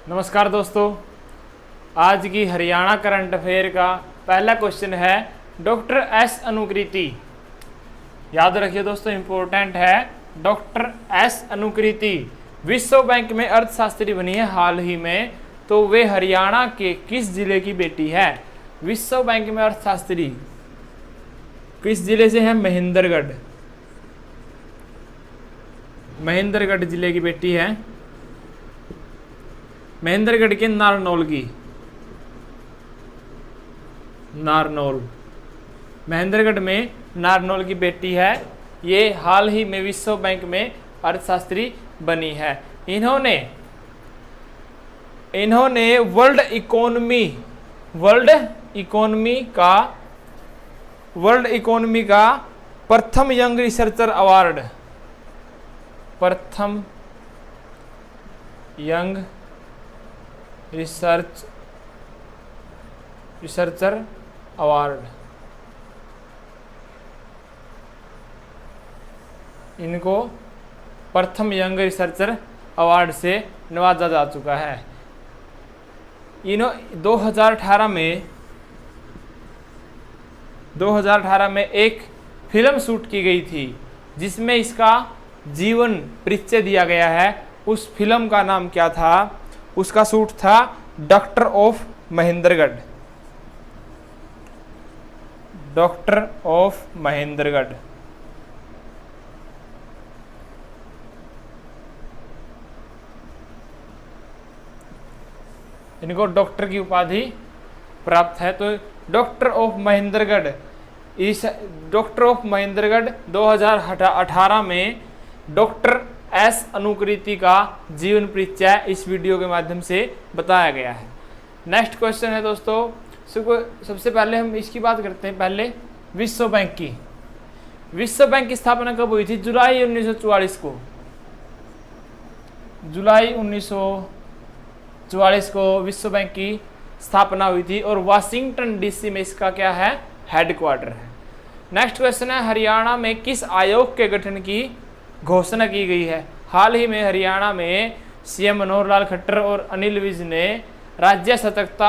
नमस्कार दोस्तों, आज की हरियाणा करंट अफेयर का पहला क्वेश्चन है डॉक्टर एस अनुकृति। याद रखिए दोस्तों, इंपॉर्टेंट है। डॉक्टर एस अनुकृति विश्व बैंक में अर्थशास्त्री बनी है हाल ही में, तो वे हरियाणा के किस जिले की बेटी है? विश्व बैंक में अर्थशास्त्री किस जिले से है? महेंद्रगढ़। महेंद्रगढ़ जिले की बेटी है, महेंद्रगढ़ के नारनौल की। नारनौल, महेंद्रगढ़ में नारनौल की बेटी है। ये हाल ही में विश्व बैंक में अर्थशास्त्री बनी है। इन्होंने वर्ल्ड इकोनॉमी का प्रथम यंग रिसर्चर अवार्ड, प्रथम यंग रिसर्चर अवार्ड इनको प्रथम यंग रिसर्चर अवार्ड से नवाजा जा चुका है। 2018 में एक फिल्म शूट की गई थी जिसमें इसका जीवन परिचय दिया गया है। उस फिल्म का नाम क्या था? उसका शूट था doctor of Mahendragarh. Doctor of Mahendragarh. इनको डॉक्टर की उपाधि प्राप्त है। तो डॉक्टर ऑफ महेंद्रगढ़, इस डॉक्टर ऑफ महेंद्रगढ़ 2018 में डॉक्टर एस अनुकृति का जीवन परिचय इस वीडियो के माध्यम से बताया गया है। नेक्स्ट क्वेश्चन है दोस्तों, सबसे पहले हम इसकी बात करते हैं। पहले विश्व बैंक की। विश्व बैंक की स्थापना कब हुई थी? जुलाई 1944 को। जुलाई 1944 को विश्व बैंक की स्थापना हुई थी और वाशिंगटन डीसी में इसका क्या है? हेडक्वार्टर है। नेक्स्ट क्वेश्चन है, हरियाणा में किस आयोग के गठन की घोषणा की गई है? हाल ही में हरियाणा में सीएम मनोहर लाल खट्टर और अनिल विज ने राज्य सतर्कता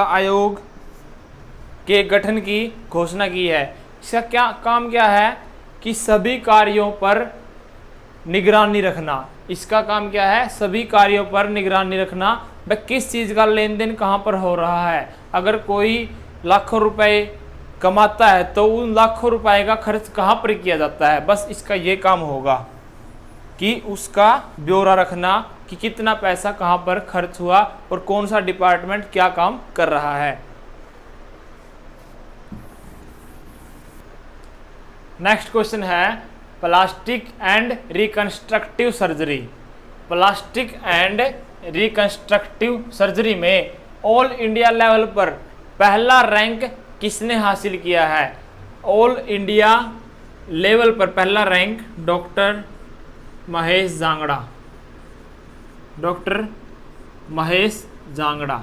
आयोग के गठन की घोषणा की है। इसका क्या काम क्या है? कि सभी कार्यों पर निगरानी रखना। इसका काम क्या है? सभी कार्यों पर निगरानी रखना। वह किस चीज़ का लेन देन कहाँ पर हो रहा है। अगर कोई लाखों रुपए कमाता है तो उन लाखों रुपए का खर्च कहाँ पर किया जाता है, बस इसका ये काम होगा कि उसका ब्यौरा रखना कि कितना पैसा कहाँ पर खर्च हुआ और कौन सा डिपार्टमेंट क्या काम कर रहा है। नेक्स्ट क्वेश्चन है, plastic and reconstructive surgery. Plastic and reconstructive surgery में ऑल इंडिया लेवल पर पहला रैंक किसने हासिल किया है? ऑल इंडिया लेवल पर पहला rank doctor Mahesh Jangra. Doctor Mahesh Jangra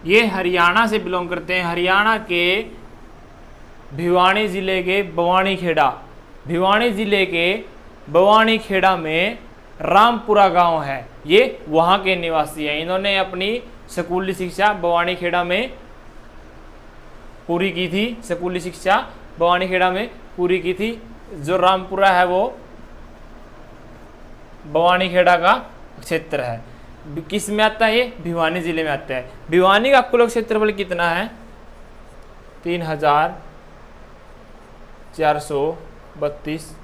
ये हरियाणा से बिलोंग करते हैं। हरियाणा के भिवानी जिले के बवानी खेड़ा में रामपुरा गांव है। ये वहाँ के निवासी हैं। इन्होंने अपनी स्कूली शिक्षा बवानी खेड़ा में पूरी की थी। स्कूली शिक्षा बवानी खेड़ा में पूरी की थी। जो रामपुरा है वो बवानी खेड़ा का क्षेत्र है। किस में आता है? ये भिवानी जिले में आता है। भिवानी का कुल क्षेत्रफल कितना है? 3432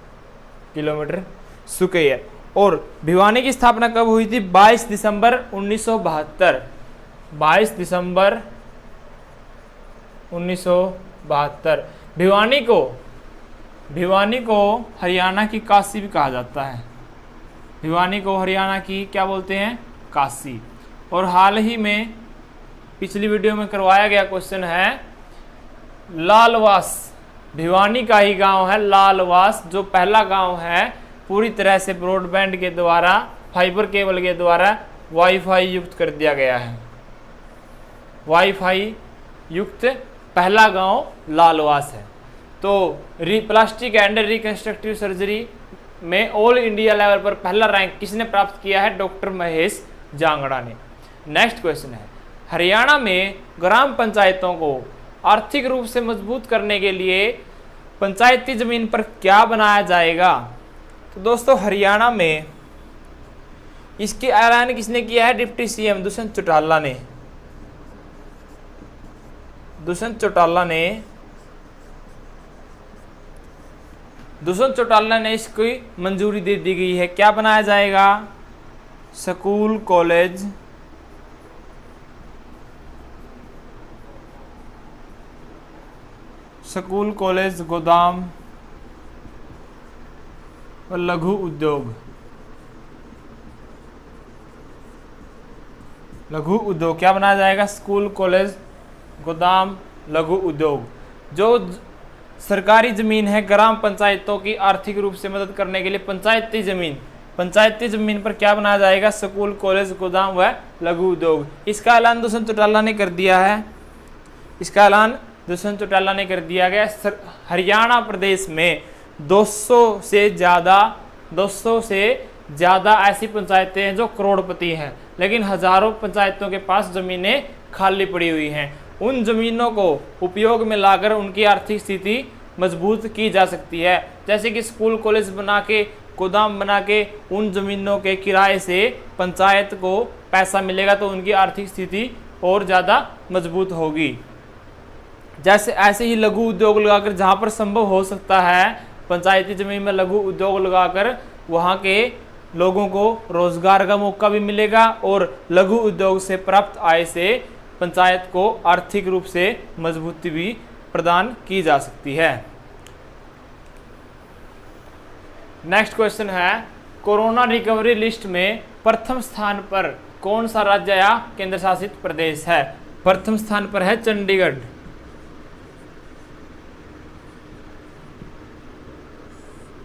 किलोमीटर स्क्वायर। और भिवानी की स्थापना कब हुई थी? 22 दिसंबर 1972। 22 दिसंबर 1972। भिवानी को हरियाणा की काशी भी कहा जाता है। भिवानी को हरियाणा की क्या बोलते हैं? काशी। और हाल ही में पिछली वीडियो में करवाया गया क्वेश्चन है, लालवास भिवानी का ही गांव है। लालवास जो पहला गांव है पूरी तरह से ब्रॉडबैंड के द्वारा, फाइबर केबल के द्वारा वाईफाई युक्त कर दिया गया है। वाईफाई युक्त पहला गांव लालवास है। तो प्लास्टिक एंड रिकंस्ट्रक्टिव सर्जरी में ऑल इंडिया लेवल पर पहला रैंक किसने प्राप्त किया है? डॉक्टर महेश जांगड़ा ने। नेक्स्ट क्वेश्चन है, हरियाणा में ग्राम पंचायतों को आर्थिक रूप से मजबूत करने के लिए पंचायती जमीन पर क्या बनाया जाएगा? तो दोस्तों हरियाणा में इसके ऐलान किसने किया है? डिप्टी सीएम दुष्यंत चौटाला ने। दुष्यंत चौटाला ने इसकी मंजूरी दे दी गई है। क्या बनाया जाएगा? स्कूल कॉलेज गोदाम और लघु उद्योग क्या बनाया जाएगा? स्कूल कॉलेज गोदाम लघु उद्योग। जो सरकारी जमीन है ग्राम पंचायतों की आर्थिक रूप से मदद करने के लिए पंचायती जमीन पर क्या बनाया जाएगा? स्कूल कॉलेज गोदाम व लघु उद्योग। इसका ऐलान दुष्यंत चौटाला ने कर दिया गया। हरियाणा प्रदेश में 200 से ज़्यादा ऐसी पंचायतें हैं जो करोड़पति हैं, लेकिन हजारों पंचायतों के पास ज़मीनें खाली पड़ी हुई हैं। उन ज़मीनों को उपयोग में लाकर उनकी आर्थिक स्थिति मजबूत की जा सकती है। जैसे कि स्कूल कॉलेज बना के, गोदाम बना के उन ज़मीनों के किराए से पंचायत को पैसा मिलेगा तो उनकी आर्थिक स्थिति और ज़्यादा मजबूत होगी। जैसे ऐसे ही लघु उद्योग लगाकर, जहाँ पर संभव हो सकता है पंचायती ज़मीन में लघु उद्योग लगाकर वहाँ के लोगों को रोजगार का मौका भी मिलेगा और लघु उद्योग से प्राप्त आय से पंचायत को आर्थिक रूप से मजबूती भी प्रदान की जा सकती है। नेक्स्ट क्वेश्चन है, कोरोना रिकवरी लिस्ट में प्रथम स्थान पर कौन सा राज्य या केंद्र शासित प्रदेश है? प्रथम स्थान पर है चंडीगढ़।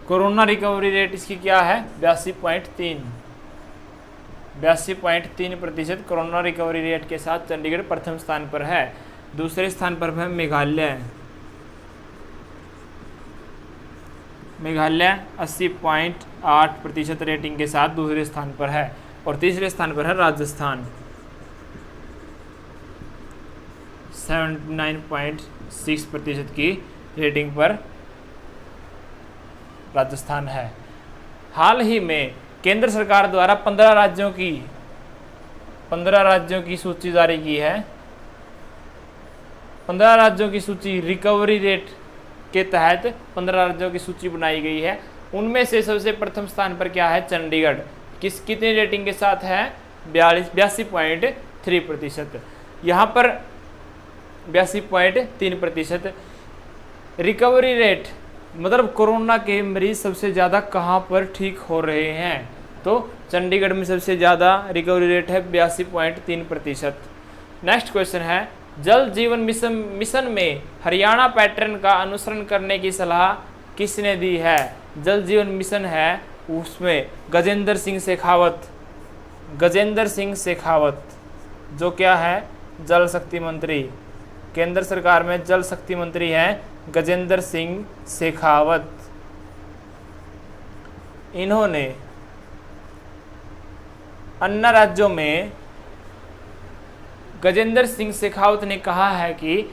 कोरोना रिकवरी रेट इसकी क्या है? 82.3% कोरोना रिकवरी रेट के साथ चंडीगढ़ प्रथम स्थान पर है। दूसरे स्थान पर है मेघालय 80.8% रेटिंग के साथ दूसरे स्थान पर है। और तीसरे स्थान पर है राजस्थान 79.6% की रेटिंग पर राजस्थान है। हाल ही में केंद्र सरकार द्वारा 15 राज्यों की सूची जारी की है। 15 राज्यों की सूची रिकवरी रेट के तहत 15 राज्यों की सूची बनाई गई है। उनमें से सबसे प्रथम स्थान पर क्या है? चंडीगढ़। कितनी रेटिंग के साथ है? 82.3%। यहाँ पर 82.3% रिकवरी रेट मतलब कोरोना के मरीज सबसे ज़्यादा कहाँ पर ठीक हो रहे हैं? तो चंडीगढ़ में सबसे ज़्यादा रिकवरी रेट है 82.3%। नेक्स्ट क्वेश्चन है, जल जीवन मिशन में हरियाणा पैटर्न का अनुसरण करने की सलाह किसने दी है? जल जीवन मिशन है उसमें गजेंद्र सिंह शेखावत जो क्या है? जल शक्ति मंत्री। केंद्र सरकार में जल शक्ति मंत्री हैं गजेंद्र सिंह शेखावत। इन्होंने अन्य राज्यों में गजेंद्र सिंह शेखावत ने कहा है कि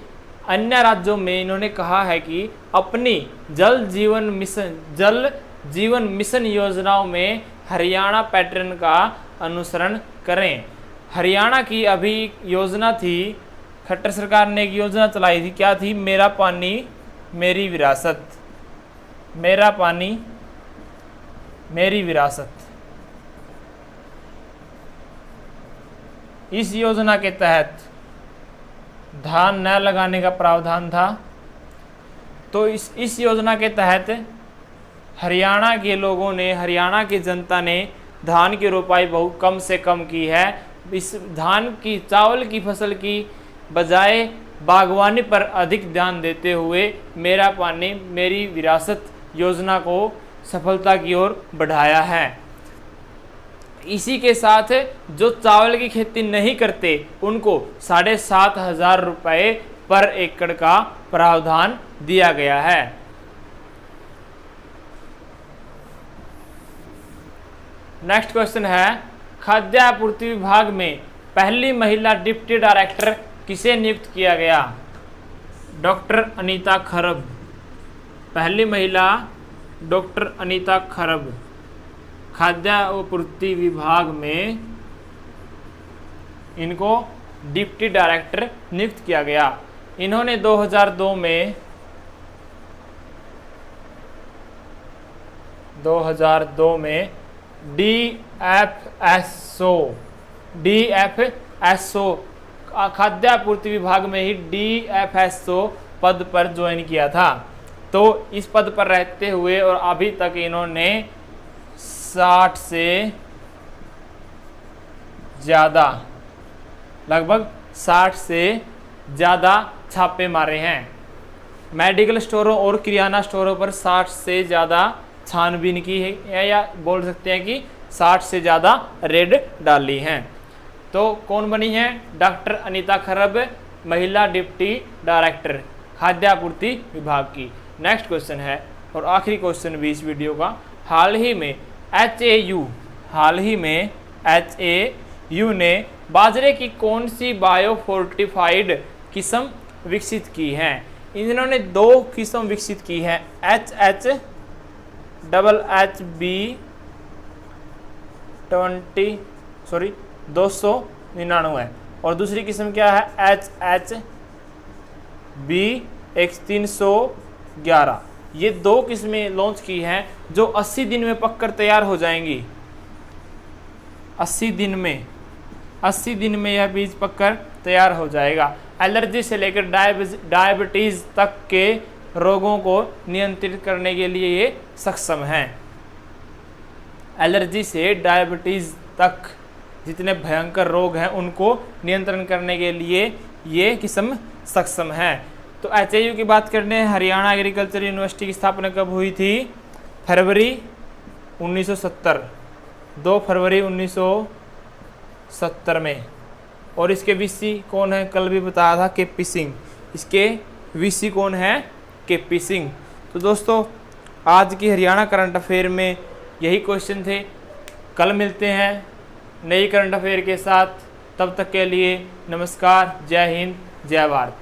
अन्य राज्यों में इन्होंने कहा है कि अपनी जल जीवन मिशन योजनाओं में हरियाणा पैटर्न का अनुसरण करें। हरियाणा की अभी योजना थी, खट्टर सरकार ने एक योजना चलाई थी, क्या थी? मेरा पानी मेरी विरासत। मेरा पानी मेरी विरासत। इस योजना के तहत धान न लगाने का प्रावधान था। तो इस योजना के तहत हरियाणा के लोगों ने, हरियाणा की जनता ने धान की रोपाई बहुत कम से कम की है। इस चावल की फसल की बजाय बागवानी पर अधिक ध्यान देते हुए मेरा पानी मेरी विरासत योजना को सफलता की ओर बढ़ाया है। इसी के साथ जो चावल की खेती नहीं करते उनको 7,500 रुपये पर एकड़ का प्रावधान दिया गया है। नेक्स्ट क्वेश्चन है, खाद्य आपूर्ति विभाग में पहली महिला डिप्टी डायरेक्टर किसे नियुक्त किया गया? डॉक्टर अनीता खरब। पहली महिला डॉक्टर अनीता खरब। खाद्य आपूर्ति विभाग में इनको डिप्टी डायरेक्टर नियुक्त किया गया। इन्होंने 2002 में DFSO खाद्य आपूर्ति विभाग में ही DFSO पद पर ज्वाइन किया था। तो इस पद पर रहते हुए और अभी तक इन्होंने 60 से ज़्यादा, लगभग 60 से ज़्यादा छापे मारे हैं। मेडिकल स्टोरों और किराना स्टोरों पर 60 से ज़्यादा छानबीन की है, या बोल सकते हैं कि 60 से ज़्यादा रेड डाली हैं। तो कौन बनी है? डॉक्टर अनीता खरब, महिला डिप्टी डायरेक्टर खाद्य आपूर्ति विभाग की। नेक्स्ट क्वेश्चन है और आखिरी क्वेश्चन भी इस वीडियो का, हाल ही में HAU ने बाजरे की कौन सी बायोफोर्टिफाइड किस्म विकसित की है? इन्होंने 2 किस्म विकसित की है, HHHB299 और दूसरी किस्म क्या है? HHB1311। ये 2 किस्में लॉन्च की हैं जो 80 दिन में पककर तैयार हो जाएंगी। 80 दिन में यह बीज पककर तैयार हो जाएगा। एलर्जी से लेकर डायबिटीज़ तक के रोगों को नियंत्रित करने के लिए ये सक्षम हैं। एलर्जी से डायबिटीज़ तक जितने भयंकर रोग हैं उनको नियंत्रण करने के लिए ये किस्म सक्षम है। तो HAU की बात करने, हरियाणा एग्रीकल्चर यूनिवर्सिटी की स्थापना कब हुई थी? फरवरी 1970, 2 फरवरी 1970 में। और इसके VC कौन है? कल भी बताया था, KP सिंह। इसके VC कौन है? KP सिंह। तो दोस्तों आज की हरियाणा करंट अफेयर में यही क्वेश्चन थे। कल मिलते हैं नई करंट अफेयर के साथ, तब तक के लिए नमस्कार, जय हिंद, जय भारत।